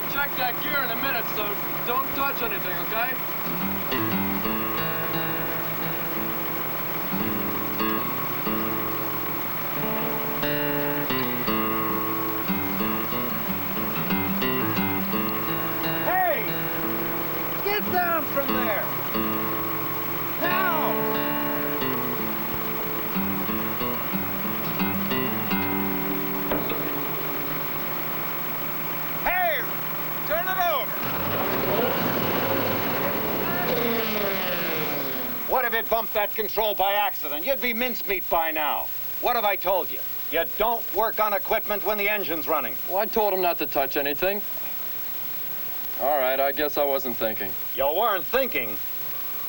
I'll check that gear in a minute, so don't touch anything, okay? Get down from there! Now! Hey! Turn it over! What if it bumped that control by accident? You'd be mincemeat by now. What have I told you? You don't work on equipment when the engine's running. Well, I told him not to touch anything. All right, I guess I wasn't thinking. You weren't thinking?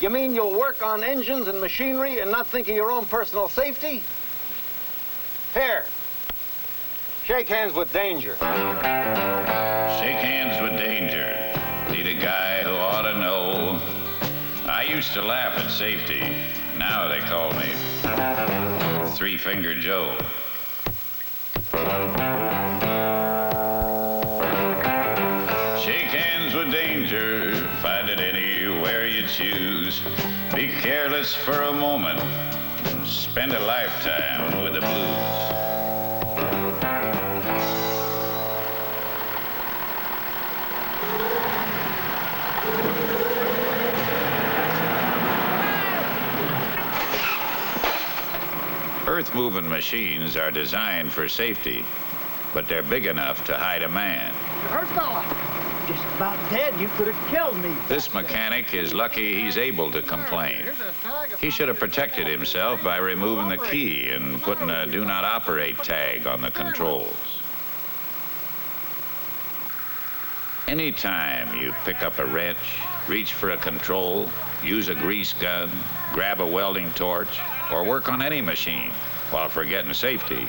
You mean you'll work on engines and machinery and not think of your own personal safety? Here. Shake hands with Danger. Shake hands with Danger. Need a guy who ought to know. I used to laugh at safety. Now they call me Three-Finger Joe. Shake hands with danger, find it anywhere you choose. Be careless for a moment, spend a lifetime with the blues. Earth-moving machines are designed for safety, but they're big enough to hide a man. You hurt, fella? Just about dead. You could have killed me. This mechanic is lucky he's able to complain. He should have protected himself by removing the key and putting a do not operate tag on the controls. Anytime you pick up a wrench, reach for a control, use a grease gun, grab a welding torch, or work on any machine while forgetting safety,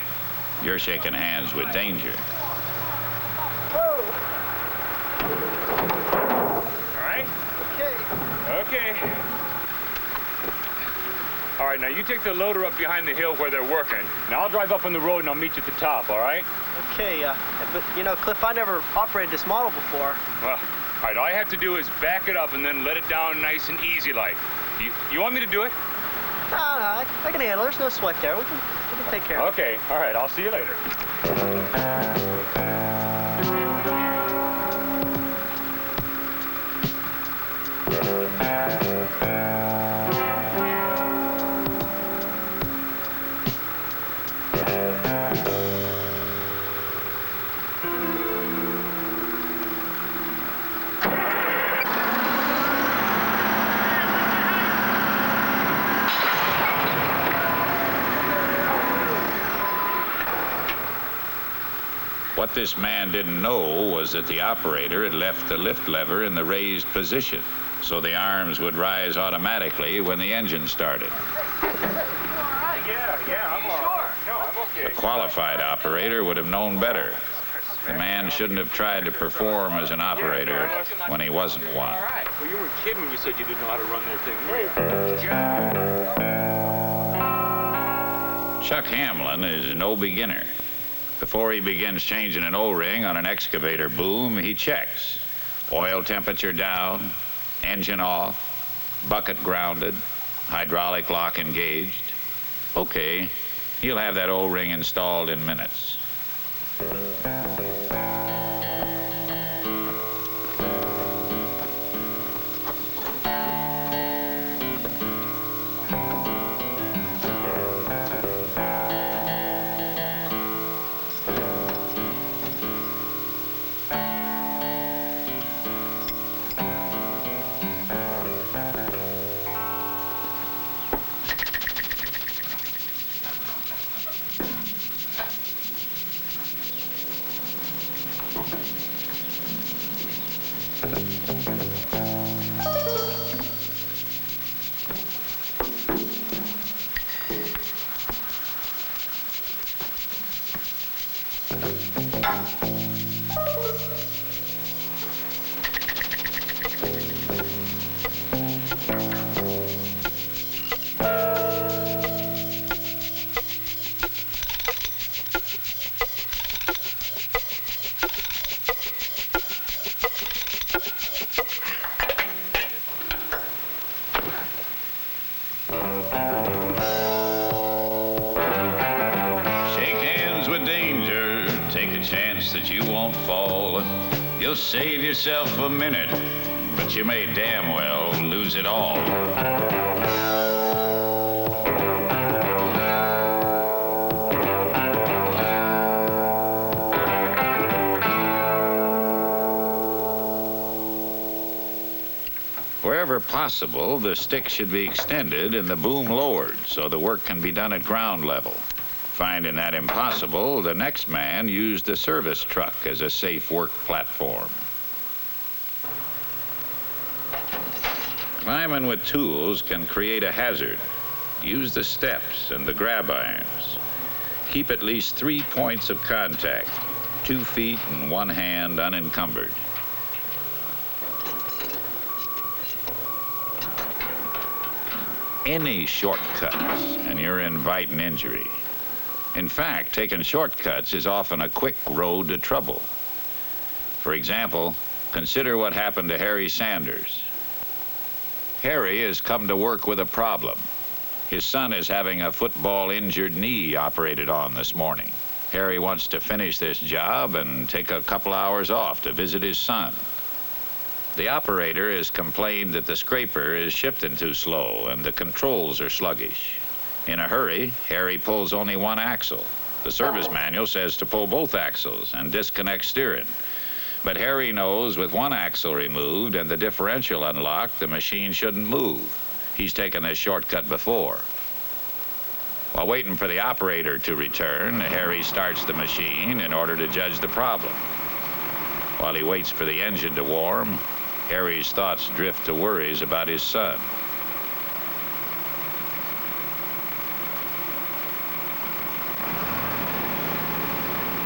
you're shaking hands with danger. All right? Okay. All right, now you take the loader up behind the hill where they're working. Now I'll drive up on the road and I'll meet you at the top, all right? Okay, but you know, Cliff, I never operated this model before. Well, all right, all I have to do is back it up and then let it down nice and easy like. You want me to do it? No, I can handle it. There's no sweat there. We can take care of it. Okay, all right, I'll see you later. What this man didn't know was that the operator had left the lift lever in the raised position, so the arms would rise automatically when the engine started. You all right? Yeah, I'm all right. No, I'm okay. A qualified operator would have known better. The man shouldn't have tried to perform as an operator when he wasn't one. All right. Well, you weren't kidding when you said you didn't know how to run that thing. Chuck Hamlin is no beginner. Before he begins changing an O-ring on an excavator boom, he checks. Oil temperature down, engine off, bucket grounded, hydraulic lock engaged. Okay, he'll have that O-ring installed in minutes. danger. Take a chance that you won't fall. You'll save yourself a minute, but you may damn well lose it all. Wherever possible, the stick should be extended and the boom lowered so the work can be done at ground level. Finding that impossible, the next man used the service truck as a safe work platform. Climbing with tools can create a hazard. Use the steps and the grab irons. Keep at least 3 points of contact, 2 feet and 1 hand unencumbered. Any shortcuts and you're inviting injury. In fact, taking shortcuts is often a quick road to trouble. For example, consider what happened to Harry Sanders. Harry has come to work with a problem. His son is having a football injured knee operated on this morning. Harry wants to finish this job and take a couple hours off to visit his son. The operator has complained that the scraper is shifting too slow and the controls are sluggish. In a hurry, Harry pulls only one axle. The service manual says to pull both axles and disconnect steering. But Harry knows with one axle removed and the differential unlocked, the machine shouldn't move. He's taken this shortcut before. While waiting for the operator to return, Harry starts the machine in order to judge the problem. While he waits for the engine to warm, Harry's thoughts drift to worries about his son.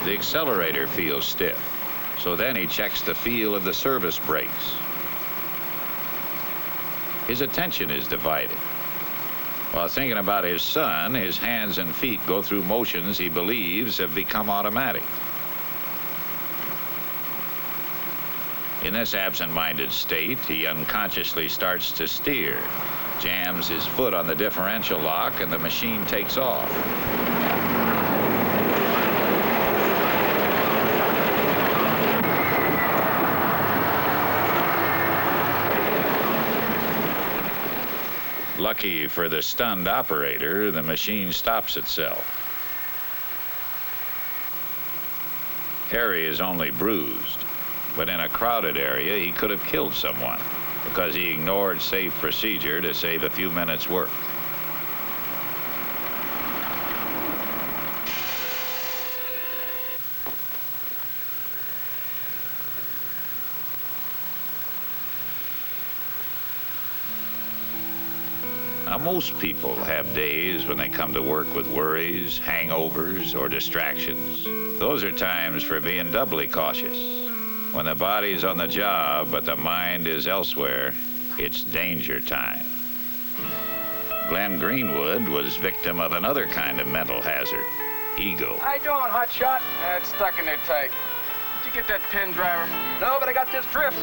The accelerator feels stiff, so then he checks the feel of the service brakes. His attention is divided. While thinking about his son, his hands and feet go through motions he believes have become automatic. In this absent-minded state, he unconsciously starts to steer, jams his foot on the differential lock, and the machine takes off. Lucky for the stunned operator, the machine stops itself. Harry is only bruised, but in a crowded area, he could have killed someone because he ignored safe procedure to save a few minutes' work. Now, most people have days when they come to work with worries, hangovers, or distractions. Those are times for being doubly cautious. When the body's on the job, but the mind is elsewhere, it's danger time. Glenn Greenwood was victim of another kind of mental hazard, ego. How you doing, hotshot? It's stuck in there tight. Did you get that pin, driver? No, but I got this drift.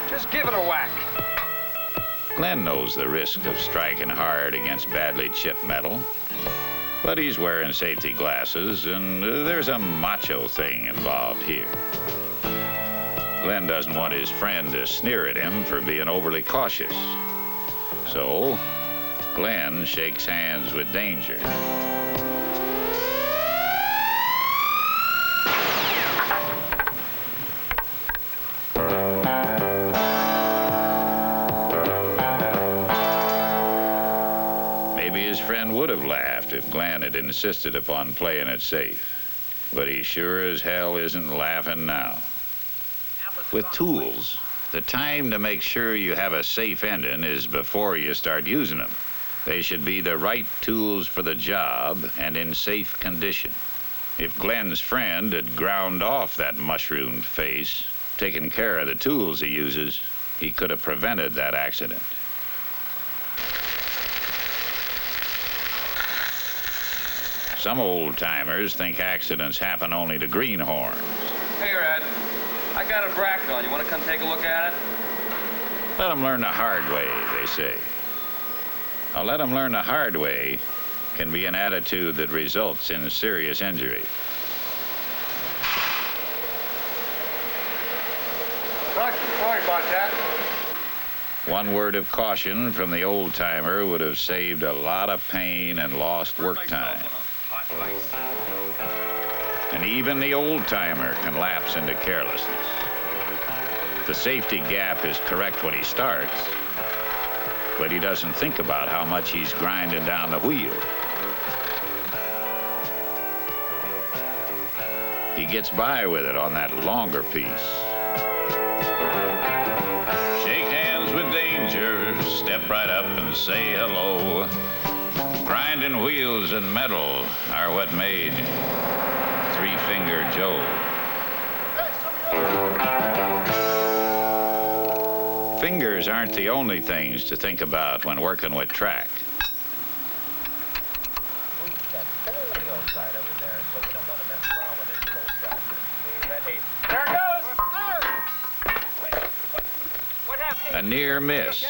Just give it a whack. Glenn knows the risk of striking hard against badly chipped metal, but he's wearing safety glasses, and there's a macho thing involved here. Glenn doesn't want his friend to sneer at him for being overly cautious. So, Glenn shakes hands with danger. Maybe his friend would have laughed if Glenn had insisted upon playing it safe. But he sure as hell isn't laughing now. With tools, the time to make sure you have a safe ending is before you start using them. They should be the right tools for the job and in safe condition. If Glenn's friend had ground off that mushroomed face, taken care of the tools he uses, he could have prevented that accident. Some old-timers think accidents happen only to greenhorns. Hey, Red. I got a bracket on. You want to come take a look at it? Let them learn the hard way, they say. Now, let them learn the hard way can be an attitude that results in serious injury. Sorry about that. One word of caution from the old-timer would have saved a lot of pain and lost work time. And even the old-timer can lapse into carelessness. The safety gap is correct when he starts, but he doesn't think about how much he's grinding down the wheel. He gets by with it on that longer piece. Shake hands with danger, step right up and say hello. Grinding wheels and metal are what made Three-Finger Joe. Fingers aren't the only things to think about when working with track. A near miss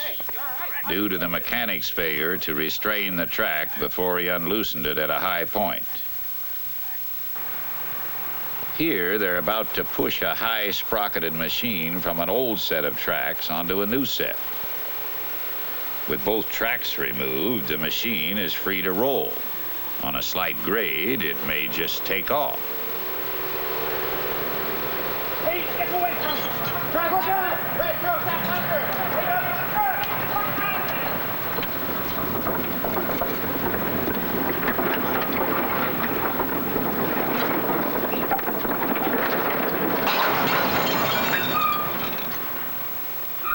due to the mechanic's failure to restrain the track before he unloosened it at a high point. Here, they're about to push a high-sprocketed machine from an old set of tracks onto a new set. With both tracks removed, the machine is free to roll. On a slight grade, it may just take off. Hey, get away from me! Drive over there! Right, throw that under! Wait up!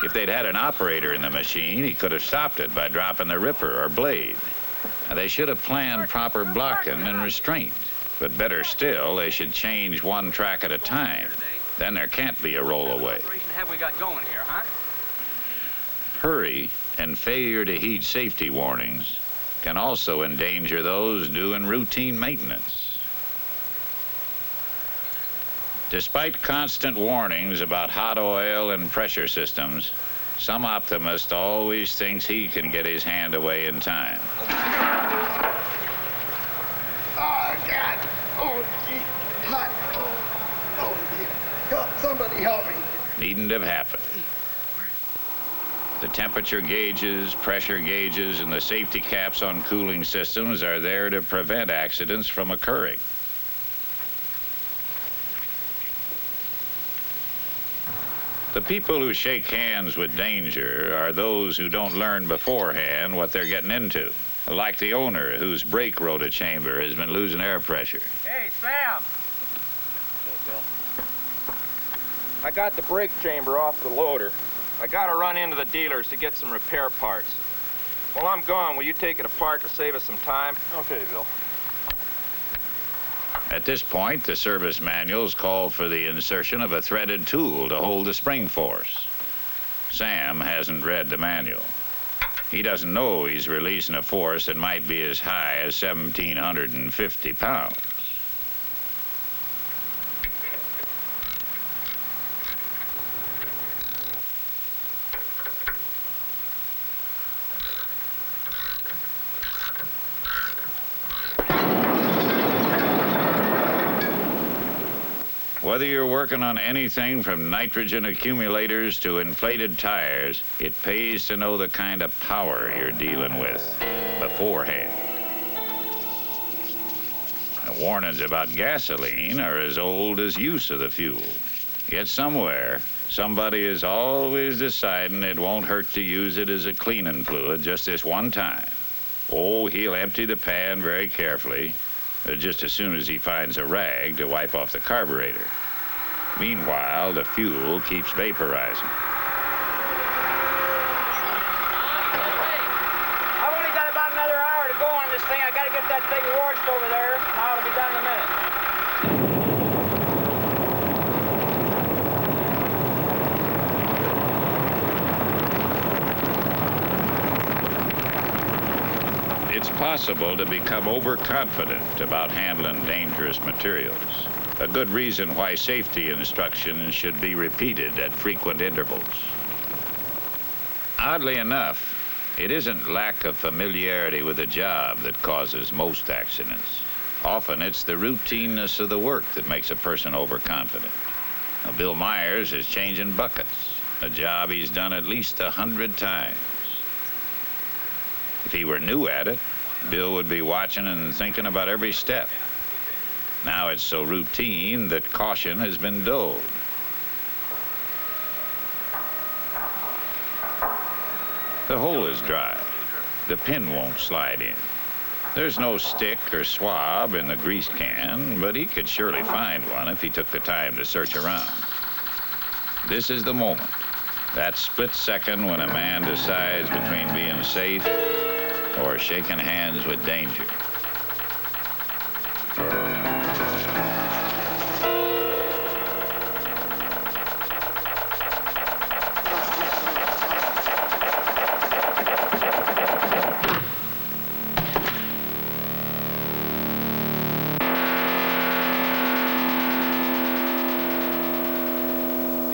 If they'd had an operator in the machine, he could have stopped it by dropping the ripper or blade. Now, they should have planned proper blocking and restraint. But better still, they should change one track at a time. Then there can't be a rollaway. Have we got going here, huh? Hurry and failure to heed safety warnings can also endanger those doing routine maintenance. Despite constant warnings about hot oil and pressure systems, some optimist always thinks he can get his hand away in time. Oh, God. Oh, gee. Hot. Oh, gee. Help. Somebody help me. Needn't have happened. The temperature gauges, pressure gauges, and the safety caps on cooling systems are there to prevent accidents from occurring. The people who shake hands with danger are those who don't learn beforehand what they're getting into. Like the owner whose brake rotor chamber has been losing air pressure. Hey, Sam. I got the brake chamber off the loader. I gotta run into the dealers to get some repair parts. While I'm gone, will you take it apart to save us some time? Okay, Bill. At this point, the service manuals call for the insertion of a threaded tool to hold the spring force. Sam hasn't read the manual. He doesn't know he's releasing a force that might be as high as 1,750 pounds. Whether you're working on anything from nitrogen accumulators to inflated tires, it pays to know the kind of power you're dealing with beforehand. The warnings about gasoline are as old as use of the fuel. Yet somewhere, somebody is always deciding it won't hurt to use it as a cleaning fluid just this one time. Oh, he'll empty the pan very carefully, just as soon as he finds a rag to wipe off the carburetor. Meanwhile, the fuel keeps vaporizing. I've only got about another hour to go on this thing. I gotta get that thing washed over there, and I'll be done in a minute. It's possible to become overconfident about handling dangerous materials. A good reason why safety instructions should be repeated at frequent intervals. Oddly enough, it isn't lack of familiarity with the job that causes most accidents. Often it's the routineness of the work that makes a person overconfident. Now, Bill Myers is changing buckets. a job he's done at least 100 times. If he were new at it, Bill would be watching and thinking about every step. Now it's so routine that caution has been dulled. The hole is dry. The pin won't slide in. There's no stick or swab in the grease can, but he could surely find one if he took the time to search around. This is the moment, that split second when a man decides between being safe or shaking hands with danger.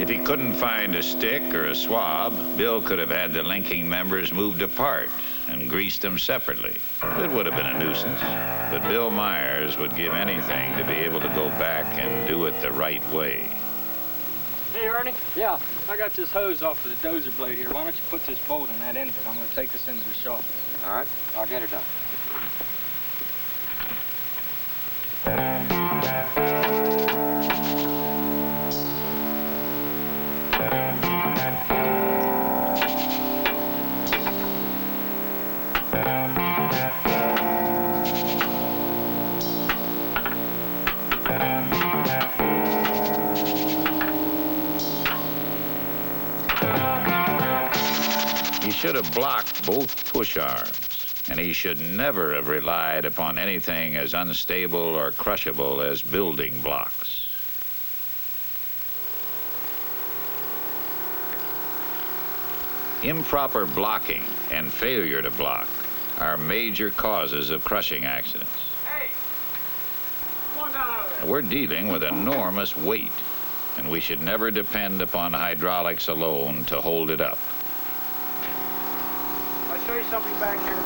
If he couldn't find a stick or a swab, Bill could have had the linking members moved apart and greased them separately. It would have been a nuisance, but Bill Myers would give anything to be able to go back and do it the right way. Hey, Ernie? Yeah, I got this hose off of the dozer blade here. Why don't you put this bolt in that end of it? I'm going to take this into the shop. All right, I'll get her done. He should have blocked both push arms, and he should never have relied upon anything as unstable or crushable as building blocks. Improper blocking and failure to block are major causes of crushing accidents. Hey! Come on down out of there. We're dealing with enormous weight, and we should never depend upon hydraulics alone to hold it up. I'll show you something back here.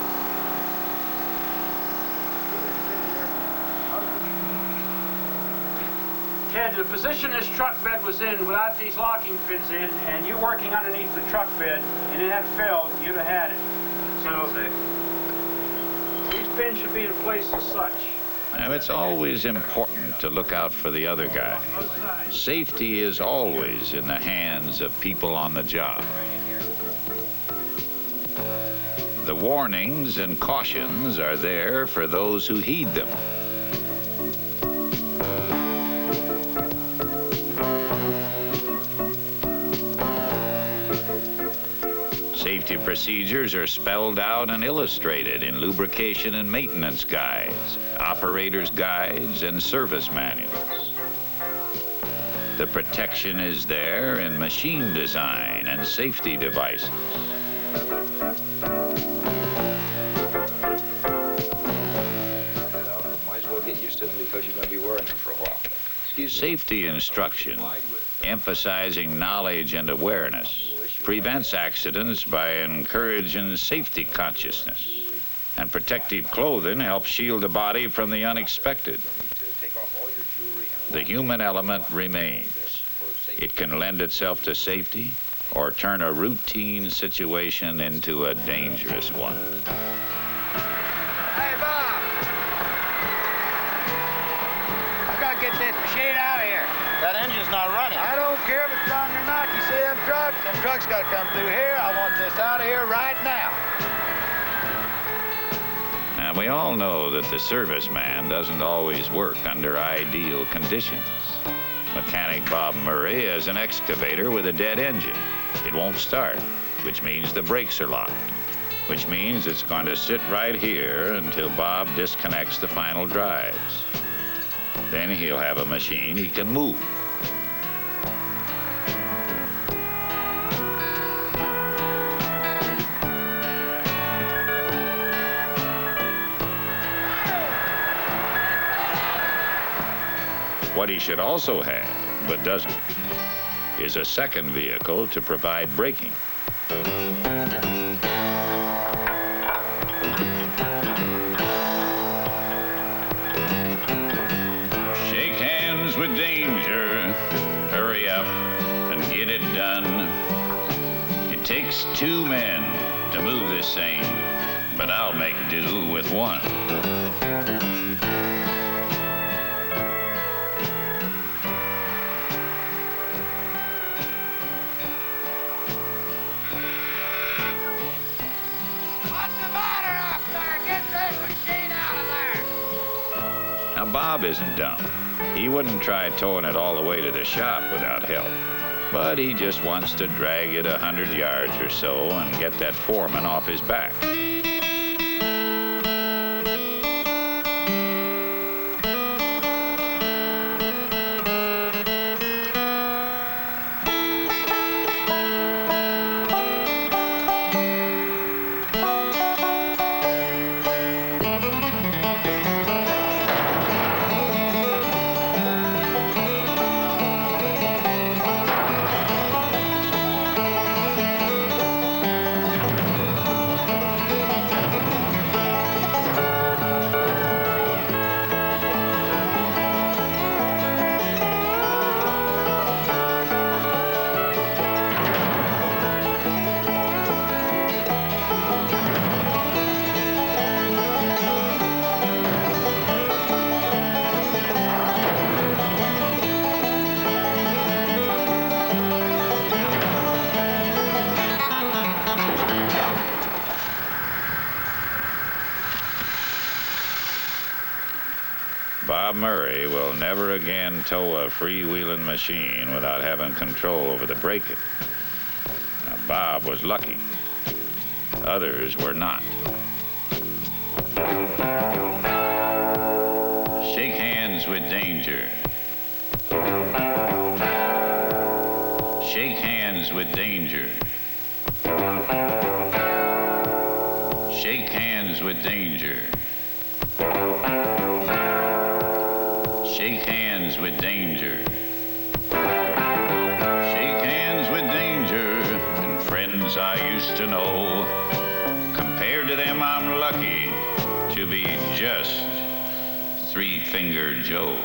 Ted, the position this truck bed was in without these locking pins in, and you working underneath the truck bed, and it had failed, you'd have had it. So these pins should be in place as such. Now, it's always important to look out for the other guy. Safety is always in the hands of people on the job. The warnings and cautions are there for those who heed them. Safety procedures are spelled out and illustrated in lubrication and maintenance guides, operators' guides, and service manuals. The protection is there in machine design and safety devices. Might as well get used to them because you're going to be wearing them for a while. Safety instruction, emphasizing knowledge and awareness, prevents accidents by encouraging safety consciousness. And protective clothing helps shield the body from the unexpected. The human element remains. It can lend itself to safety or turn a routine situation into a dangerous one. Hey, Bob! I gotta get this machine out of here. That engine's not running. I don't care if it's running or not. You see them trucks gotta come through here. I want this out of here right now. Now, we all know that the serviceman doesn't always work under ideal conditions. Mechanic Bob Murray has an excavator with a dead engine. It won't start, which means the brakes are locked, which means it's going to sit right here until Bob disconnects the final drives. Then he'll have a machine he can move. What he should also have, but doesn't, is a second vehicle to provide braking. Shake hands with danger, hurry up and get it done. takes 2 men to move this thing, but I'll make do with 1. What's the matter up there? Get this machine out of there. Now, Bob isn't dumb. He wouldn't try towing it all the way to the shop without help. But he just wants to drag it 100 yards or so and get that foreman off his back. Bob Murray will never again tow a freewheeling machine without having control over the braking. Now, Bob was lucky. Others were not. Shake hands with danger. Shake hands with danger. Shake hands with danger. Shake hands with danger. Shake hands with danger. And friends I used to know, compared to them, I'm lucky to be just Three-Finger Joe.